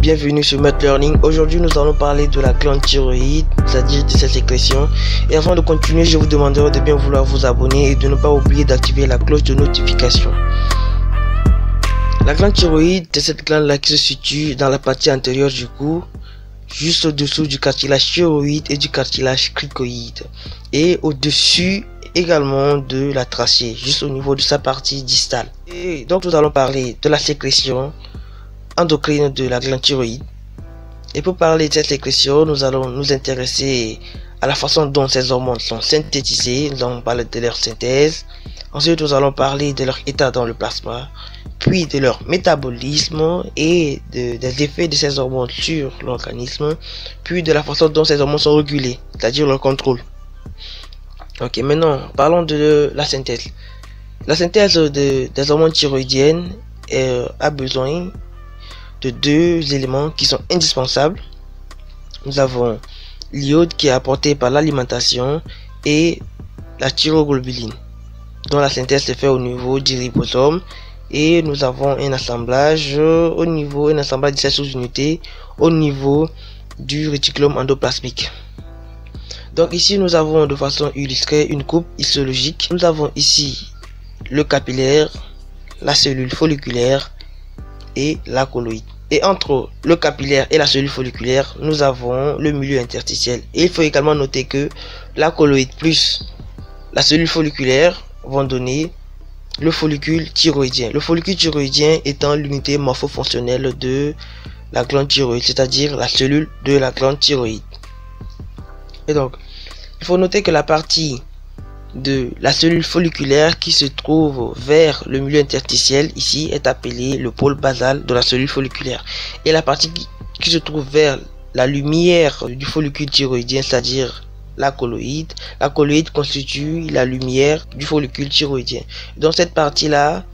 bienvenue sur Math Learning. Aujourd'hui nous allons parler de la glande thyroïde, c'est-à-dire de sa sécrétion. Et avant de continuer, je vous demanderai de bien vouloir vous abonner et de ne pas oublier d'activer la cloche de notification. La glande thyroïde, c'est cette glande là qui se situe dans la partie antérieure du cou, juste au-dessous du cartilage thyroïde et du cartilage cricoïde, et au-dessus également de la trachée, juste au niveau de sa partie distale. Et donc nous allons parler de la sécrétion endocrine de la glande thyroïde. Et pour parler de cette sécrétion, nous allons nous intéresser à la façon dont ces hormones sont synthétisées. Nous allons parler de leur synthèse. Ensuite, nous allons parler de leur état dans le plasma, puis de leur métabolisme et des effets de ces hormones sur l'organisme, puis de la façon dont ces hormones sont régulées, c'est-à-dire leur contrôle. Ok, maintenant parlons de la synthèse. La synthèse des hormones thyroïdiennes a besoin de deux éléments qui sont indispensables. Nous avons l'iode qui est apporté par l'alimentation et la thyroglobuline, dont la synthèse se fait au niveau du ribosome, et nous avons un assemblage de ces sous-unités au niveau du réticulum endoplasmique. Donc ici nous avons de façon illustrée une coupe histologique. Nous avons ici le capillaire, la cellule folliculaire et la colloïde. Et entre le capillaire et la cellule folliculaire, nous avons le milieu interstitiel. Et il faut également noter que la colloïde plus la cellule folliculaire vont donner le follicule thyroïdien. Le follicule thyroïdien étant l'unité morpho-fonctionnelle de la glande thyroïde, c'est-à-dire la cellule de la glande thyroïde. Et donc, il faut noter que la partie de la cellule folliculaire qui se trouve vers le milieu interstitiel ici est appelée le pôle basal de la cellule folliculaire, et la partie qui se trouve vers la lumière du follicule thyroïdien, c'est-à-dire la colloïde constitue la lumière du follicule thyroïdien. Donc cette partie là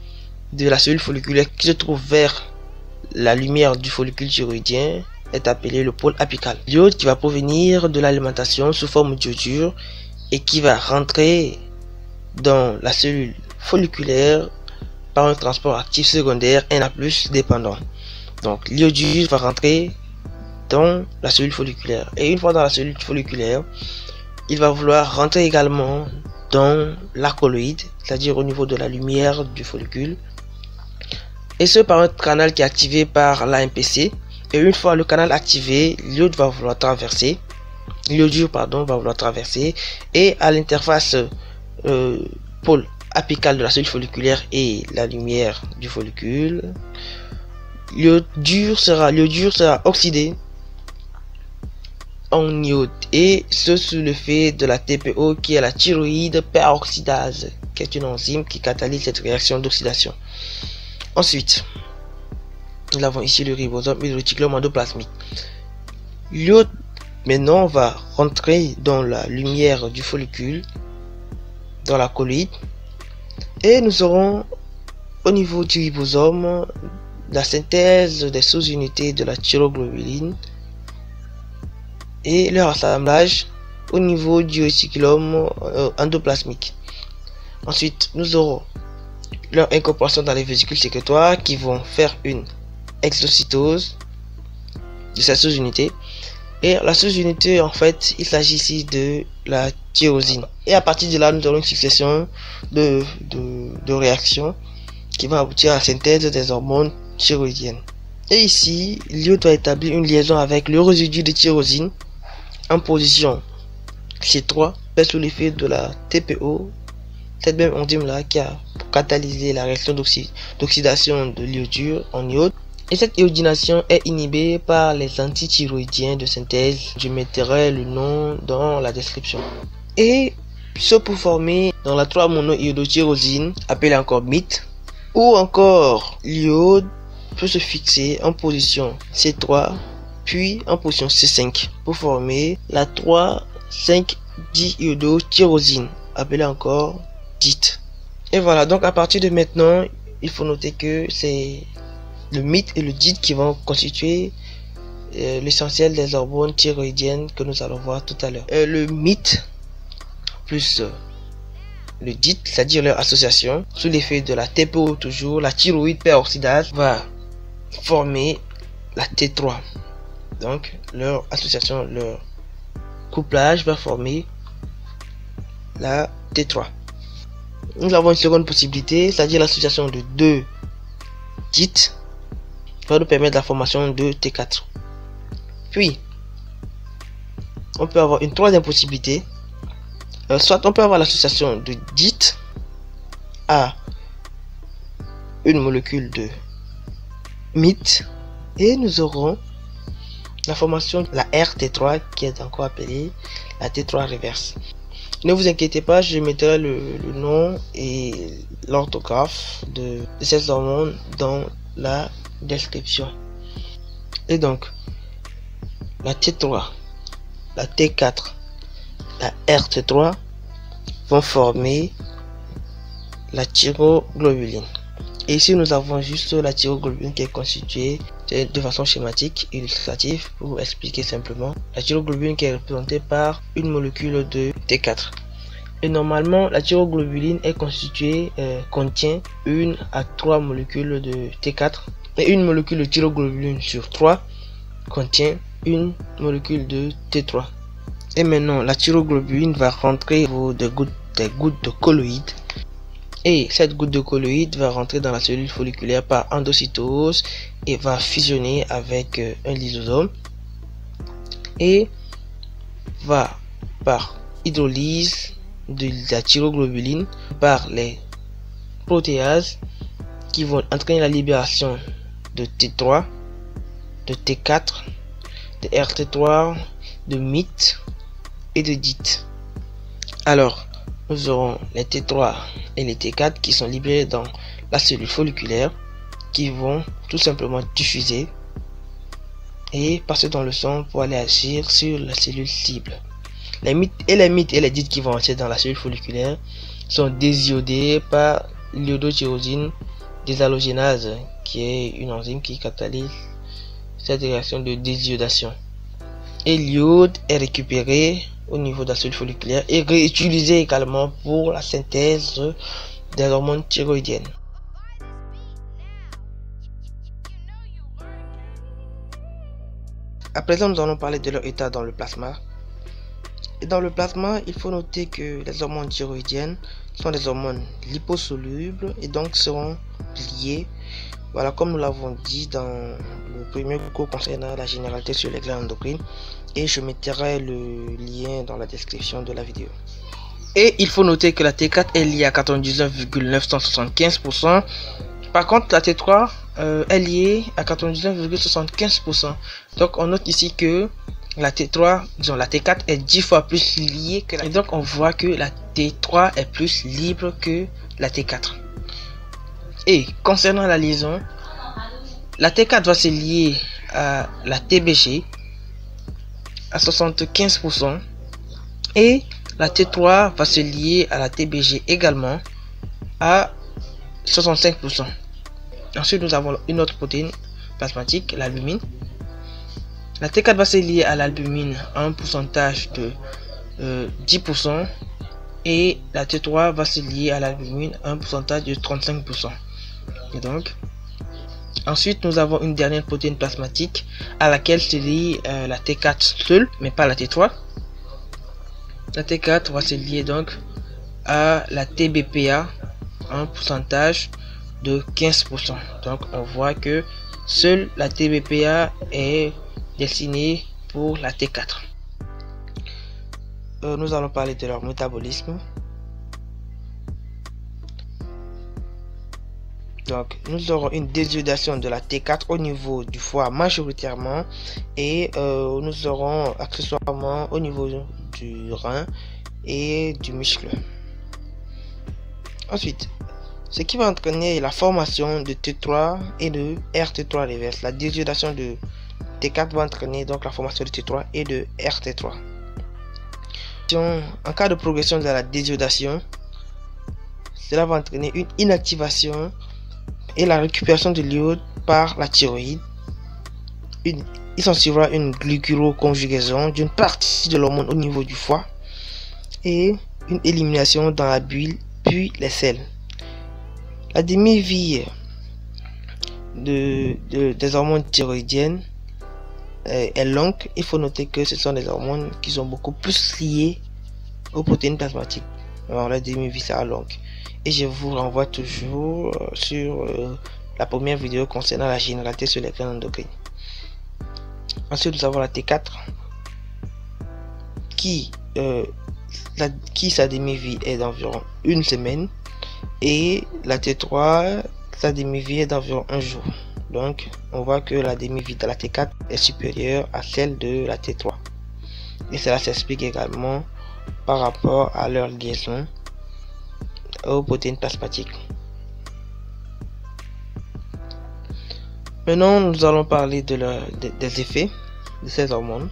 de la cellule folliculaire qui se trouve vers la lumière du follicule thyroïdien est appelé le pôle apical. L'iode qui va provenir de l'alimentation sous forme d'iodure et qui va rentrer dans la cellule folliculaire par un transport actif secondaire Na+ dépendant. Donc l'iodure va rentrer dans la cellule folliculaire, et une fois dans la cellule folliculaire, il va vouloir rentrer également dans la colloïde, c'est-à-dire au niveau de la lumière du follicule, et ce par un canal qui est activé par l'AMPC. Et une fois le canal activé, l'iodure va vouloir traverser, et à l'interface pôle apical de la cellule folliculaire et la lumière du follicule, l'iodure sera oxydée en iode, et ce sous l'effet de la TPO qui est la thyroïde peroxydase, qui est une enzyme qui catalyse cette réaction d'oxydation. Ensuite, nous avons ici le ribosome et le réticulum endoplasmique. L'iode maintenant va rentrer dans la lumière du follicule, dans la colloïde, et nous aurons au niveau du ribosome la synthèse des sous-unités de la thyroglobuline et leur assemblage au niveau du réticulum endoplasmique. Ensuite, nous aurons leur incorporation dans les vésicules sécrétoires qui vont faire une exocytose de cette sous-unité. Et la sous-unité, en fait, il s'agit ici de la tyrosine. Et à partir de là, nous aurons une succession de réactions qui vont aboutir à la synthèse des hormones thyroïdiennes. Et ici, l'iode va établir une liaison avec le résidu de tyrosine en position C3, sous l'effet de la TPO, cette même enzyme là qui a catalysé la réaction d'oxydation de l'iodure en iode. Et cette iodination est inhibée par les antithyroïdiens de synthèse. Je mettrai le nom dans la description. Et ce pour former dans la 3-monoiodotyrosine, appelée encore MIT, ou encore l'iode peut se fixer en position C3 puis en position C5 pour former la 3,5-diiodotyrosine, appelée encore DIT. Et voilà, donc à partir de maintenant, il faut noter que c'est le MIT et le DIT qui vont constituer l'essentiel des hormones thyroïdiennes que nous allons voir tout à l'heure. Le MIT plus le DIT, c'est-à-dire leur association, sous l'effet de la TPO toujours, la thyroïde peroxydase, va former la T3. Donc leur association, leur couplage va former la T3. Nous avons une seconde possibilité, c'est-à-dire l'association de deux DIT va nous permettre la formation de T4. Puis on peut avoir une troisième possibilité, soit on peut avoir l'association de DIT à une molécule de MIT et nous auront la formation de la RT3 qui est encore appelée la T3 reverse. Ne vous inquiétez pas, je mettrai le nom et l'orthographe de ces hormones dans la description. Et donc la T3, la T4, la RT3 vont former la thyroglobuline. Et ici nous avons juste la thyroglobuline qui est constituée de façon schématique, illustrative, pour expliquer simplement. La thyroglobuline qui est représentée par une molécule de T4. Et normalement la thyroglobuline est constituée, contient 1 à 3 molécules de T4. Et une molécule de thyroglobuline sur 3 contient une molécule de T3. Et maintenant la thyroglobuline va rentrer des gouttes de colloïdes. Et cette goutte de colloïde va rentrer dans la cellule folliculaire par endocytose et va fusionner avec un lysosome et va par hydrolyse de la thyroglobuline par les protéases qui vont entraîner la libération de T3, de T4, de RT3, de MIT et de DIT. Alors nous aurons les T3 et les T4 qui sont libérés dans la cellule folliculaire, qui vont tout simplement diffuser et passer dans le sang pour aller agir sur la cellule cible. Les MIT et les DIT qui vont entrer dans la cellule folliculaire sont désiodés par l'iodotyrosine désalogénase, qui est une enzyme qui catalyse cette réaction de désiodation. Et l'iode est récupéré au niveau de la cellule folliculaire et réutilisé également pour la synthèse des hormones thyroïdiennes. À présent, nous allons parler de leur état dans le plasma. Et dans le plasma, il faut noter que les hormones thyroïdiennes sont des hormones liposolubles et donc seront liées, voilà, comme nous l'avons dit dans le premier cours concernant la généralité sur les glandes endocrines, et je mettrai le lien dans la description de la vidéo. Et il faut noter que la T4 est liée à 99,975%. Par contre, la T3 est liée à 99,75%. Donc on note ici que la T3, disons la T4 est 10 fois plus liée que la T3. Et donc on voit que la T3 est plus libre que la T4. Et concernant la liaison, la T4 va se lier à la TBG à 75% et la T3 va se lier à la TBG également à 65%. Ensuite, nous avons une autre protéine plasmatique, l'albumine. La T4 va se lier à l'albumine à un pourcentage de 10% et la T3 va se lier à l'albumine à un pourcentage de 35%. Et donc, ensuite, nous avons une dernière protéine plasmatique à laquelle se lie la T4 seule, mais pas la T3. La T4 va se lier donc à la TBPA à un pourcentage de 15%. Donc, on voit que seule la TBPA est destinée pour la T4. Nous allons parler de leur métabolisme. Donc, nous aurons une désiodation de la T4 au niveau du foie majoritairement et nous aurons accessoirement au niveau du rein et du muscle. Ensuite, ce qui va entraîner la formation de T3 et de RT3 reverse. La désiodation de T4 va entraîner donc la formation de T3 et de RT3. En cas de progression de la désiodation, cela va entraîner une inactivation et la récupération de l'iode par la thyroïde. Il s'en suivra une glucuroconjugaison d'une partie de l'hormone au niveau du foie et une élimination dans la bile puis les selles. La demi-vie des hormones thyroïdiennes est longue, il faut noter que ce sont des hormones qui sont beaucoup plus liées aux protéines plasmatiques. Alors la demi-vie sera longue. Et je vous renvoie toujours sur la première vidéo concernant la généralité sur les glandes endocrines. Ensuite, nous avons la T4 qui sa demi-vie est d'environ une semaine, et la T3, sa demi-vie est d'environ un jour. Donc on voit que la demi-vie de la T4 est supérieure à celle de la T3, et cela s'explique également par rapport à leur liaison aux protéines plasmatiques. Maintenant, nous allons parler des effets de ces hormones.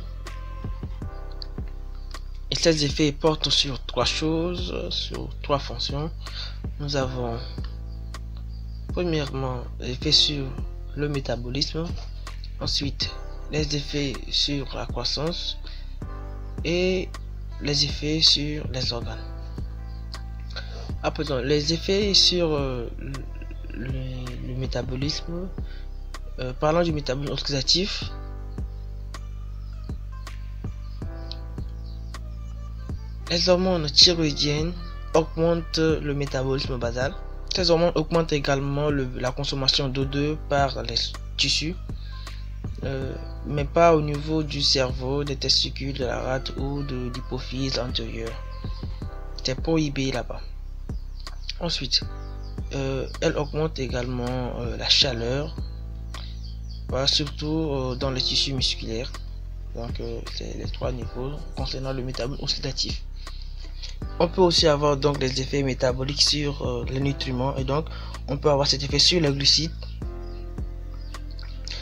Et ces effets portent sur trois choses, sur trois fonctions. Nous avons premièrement l'effet sur le métabolisme, ensuite les effets sur la croissance et les effets sur les organes. À présent, les effets sur le métabolisme. Parlant du métabolisme oxydatif, les hormones thyroïdiennes augmentent le métabolisme basal. Ces hormones augmentent également la consommation d'O2 par les tissus, mais pas au niveau du cerveau, des testicules, de la rate ou de l'hypophyse antérieure. C'est prohibé là-bas. Ensuite, elle augmente également la chaleur, surtout dans les tissus musculaires. Donc c'est les trois niveaux concernant le métabolisme oxydatif. On peut aussi avoir donc des effets métaboliques sur les nutriments, et donc on peut avoir cet effet sur les glucides.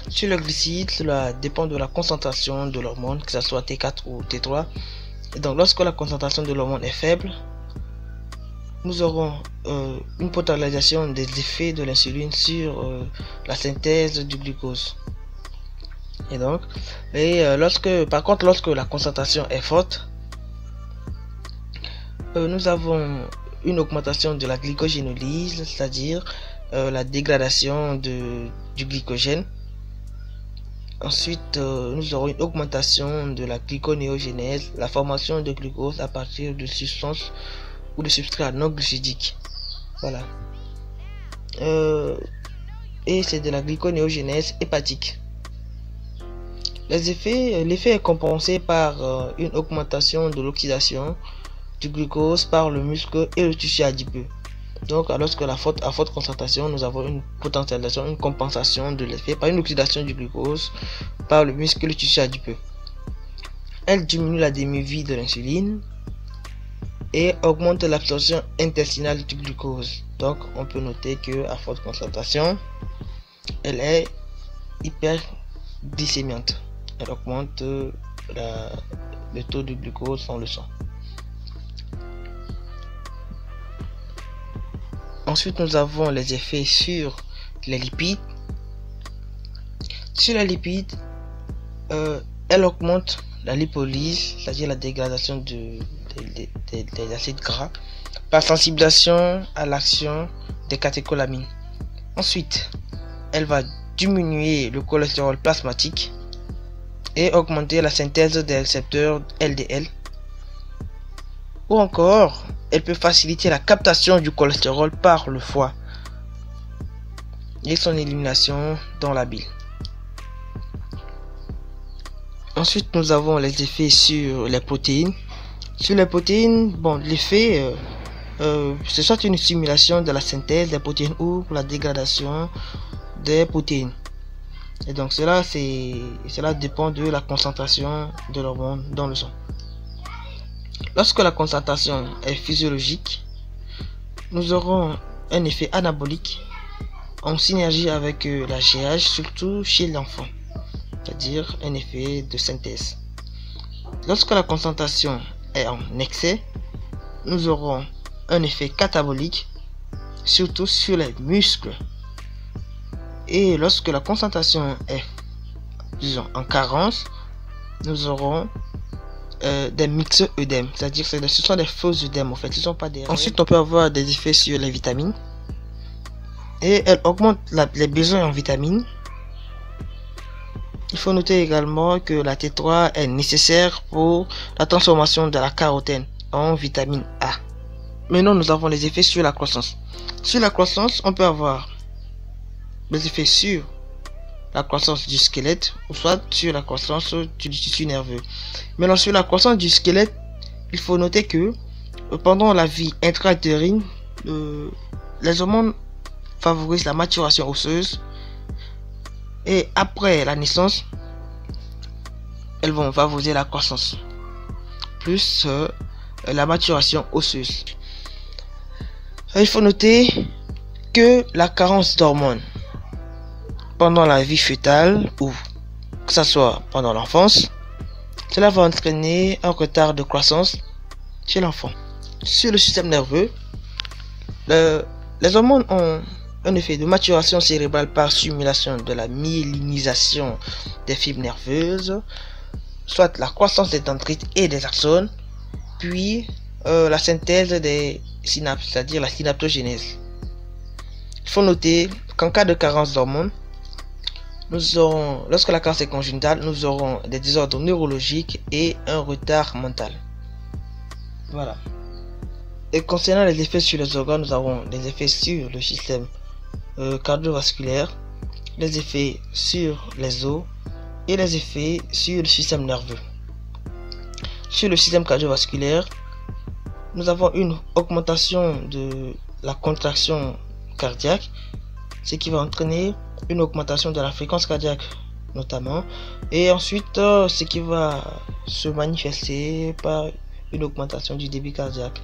Sur les glucides, cela dépend de la concentration de l'hormone, que ce soit T4 ou T3. Et donc lorsque la concentration de l'hormone est faible, nous aurons une potentialisation des effets de l'insuline sur la synthèse du glucose. Et donc, par contre, lorsque la concentration est forte, nous avons une augmentation de la glycogénolyse, c'est-à-dire la dégradation du glycogène. Ensuite, nous aurons une augmentation de la glyconéogénèse, la formation de glucose à partir de substances ou de substrats non glucidiques. Voilà. Et c'est de la glyconéogénèse hépatique. L'effet est compensé par une augmentation de l'oxydation du glucose par le muscle et le tissu adipeux. Donc, lorsque à forte concentration, nous avons une potentialisation, une compensation de l'effet par une oxydation du glucose par le muscle et le tissu adipeux. Elle diminue la demi-vie de l'insuline et augmente l'absorption intestinale du glucose. Donc, on peut noter que à forte concentration, elle est hyperglycémiante. Elle augmente le taux de glucose dans le sang. Ensuite, nous avons les effets sur les lipides. Sur les lipides, elle augmente la lipolyse, c'est-à-dire la dégradation des acides gras, par sensibilisation à l'action des catécholamines. Ensuite, elle va diminuer le cholestérol plasmatique et augmenter la synthèse des récepteurs LDL. Ou encore, elle peut faciliter la captation du cholestérol par le foie et son élimination dans la bile. Ensuite, nous avons les effets sur les protéines. Sur les protéines, bon, l'effet, c'est soit une stimulation de la synthèse des protéines ou la dégradation des protéines. Et donc cela dépend de la concentration de l'hormone dans le sang. Lorsque la concentration est physiologique, nous aurons un effet anabolique en synergie avec la GH, surtout chez l'enfant, c'est-à-dire un effet de synthèse. Lorsque la concentration est en excès, nous aurons un effet catabolique, surtout sur les muscles. Et lorsque la concentration est, disons, en carence, nous aurons des mixo-œdèmes, c'est-à-dire que ce sont des faux œdèmes en fait, ce sont pas des. Ensuite, on peut avoir des effets sur les vitamines. et elle augmente les besoins en vitamines. Il faut noter également que la T3 est nécessaire pour la transformation de la carotène en vitamine A. Maintenant, nous avons les effets sur la croissance. Sur la croissance, on peut avoir des effets sur la croissance du squelette ou soit sur la croissance du tissu nerveux. Maintenant, sur la croissance du squelette, il faut noter que pendant la vie intra-utérine, les hormones favorisent la maturation osseuse et après la naissance, elles vont favoriser la croissance plus la maturation osseuse. Il faut noter que la carence d'hormones pendant la vie fœtale ou que ce soit pendant l'enfance, cela va entraîner un retard de croissance chez l'enfant. Sur le système nerveux, les hormones ont un effet de maturation cérébrale par stimulation de la myélinisation des fibres nerveuses, soit la croissance des dendrites et des axones, puis la synthèse des synapses, c'est-à-dire la synaptogénèse. Il faut noter qu'en cas de carence d'hormones, lorsque la carence est congénitale, nous aurons des désordres neurologiques et un retard mental. Voilà. Et concernant les effets sur les organes, nous avons des effets sur le système cardiovasculaire, les effets sur les os et les effets sur le système nerveux. Sur le système cardiovasculaire, nous avons une augmentation de la contraction cardiaque, ce qui va entraîner une augmentation de la fréquence cardiaque notamment, et ensuite ce qui va se manifester par une augmentation du débit cardiaque.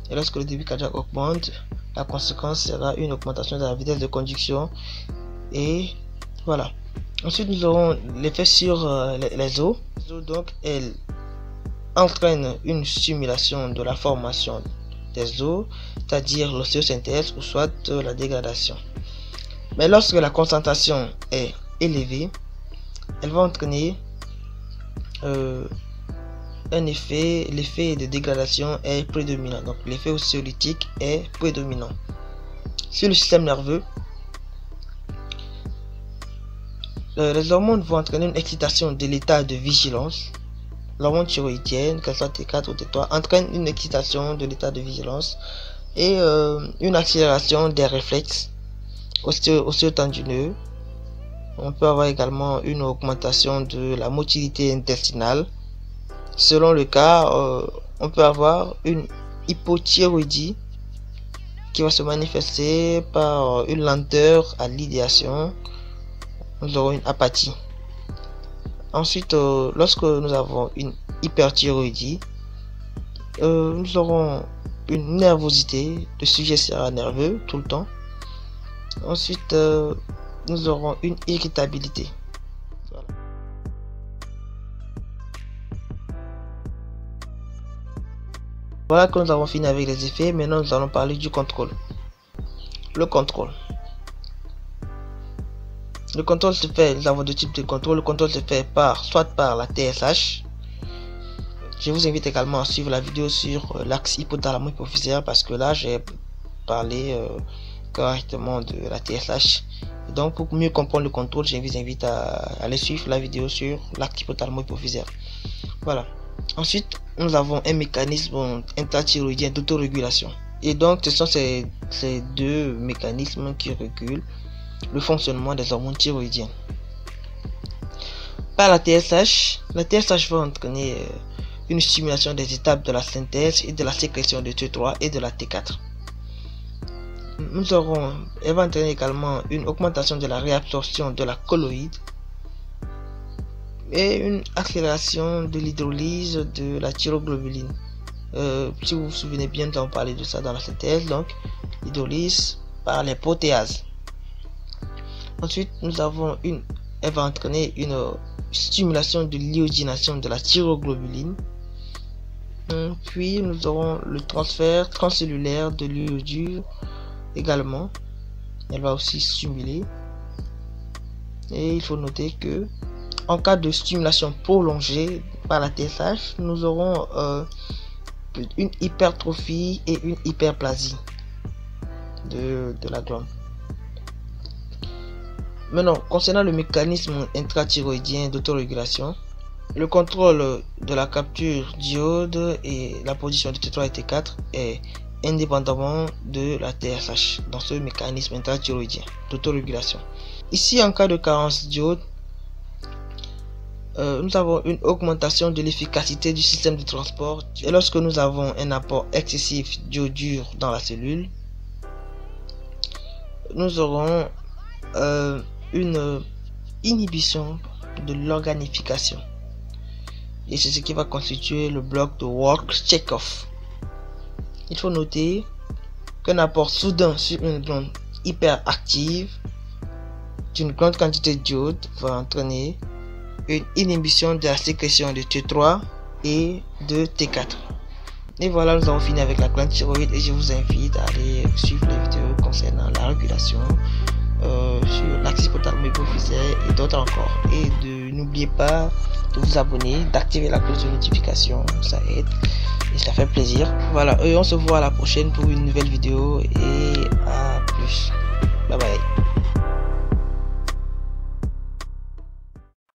Et lorsque le débit cardiaque augmente, la conséquence sera une augmentation de la vitesse de conduction. Et voilà. Ensuite, nous aurons l'effet sur les os. Donc, elle entraîne une stimulation de la formation des os, c'est-à-dire l'ostéosynthèse ou soit la dégradation. Mais lorsque la concentration est élevée, elle va entraîner l'effet de dégradation est prédominant. Donc l'effet ostéolytique est prédominant. Sur le système nerveux, les hormones vont entraîner une excitation de l'état de vigilance. L'hormone thyroïdienne, qu'elle soit T4 ou T3, entraîne une excitation de l'état de vigilance et une accélération des réflexes ostéotendineux. On peut avoir également une augmentation de la motilité intestinale. Selon le cas, on peut avoir une hypothyroïdie qui va se manifester par une lenteur à l'idéation. Nous aurons une apathie. Ensuite, lorsque nous avons une hyperthyroïdie, nous aurons une nervosité de sujet nerveux tout le temps. Ensuite, nous aurons une irritabilité. Voilà que nous avons fini avec les effets. Maintenant, nous allons parler du contrôle. Le contrôle. Le contrôle se fait, nous avons deux types de contrôle. Le contrôle se fait soit par la TSH. Je vous invite également à suivre la vidéo sur l'axe hypothalamo-hypophysaire parce que là, j'ai parlé correctement de la TSH. Donc, pour mieux comprendre le contrôle, je vous invite à aller suivre la vidéo sur l'axe hypothalamo-hypophysaire. Voilà. Ensuite, nous avons un mécanisme intrathyroïdien d'autorégulation. Et donc, ce sont ces deux mécanismes qui régulent le fonctionnement des hormones thyroïdiennes. Par la TSH va entraîner une stimulation des étapes de la synthèse et de la sécrétion de T3 et de la T4. Elle va entraîner également une augmentation de la réabsorption de la colloïde et une accélération de l'hydrolyse de la thyroglobuline. Si vous vous souvenez bien, nous avons parlé de ça dans la synthèse. Donc, l'hydrolyse par les protéases. Ensuite, elle va entraîner une stimulation de l'iodination de la thyroglobuline. Puis, nous aurons le transfert transcellulaire de l'iodure également. Elle va aussi stimuler. Et il faut noter que en cas de stimulation prolongée par la TSH, nous aurons une hypertrophie et une hyperplasie de la glande. Maintenant, concernant le mécanisme intrathyroïdien d'autorégulation, le contrôle de la capture d'iode et la position de T3 et T4 est indépendamment de la TSH dans ce mécanisme intrathyroïdien d'autorégulation. Ici, en cas de carence d'iode, nous avons une augmentation de l'efficacité du système de transport, et lorsque nous avons un apport excessif d'iodure dans la cellule, nous aurons une inhibition de l'organification, et c'est ce qui va constituer le bloc de Walsh-Chekhov. Il faut noter qu'un apport soudain sur une glande hyperactive d'une grande quantité d'iode va entraîner une inhibition de la sécrétion de T3 et de T4. Et voilà, nous avons fini avec la glande thyroïde, et je vous invite à aller suivre les vidéos concernant la régulation sur l'axe hypothalamo-hypophysaire et d'autres encore. Et n'oubliez pas de vous abonner, d'activer la cloche de notification, ça aide et ça fait plaisir. Voilà, et on se voit à la prochaine pour une nouvelle vidéo, et à plus.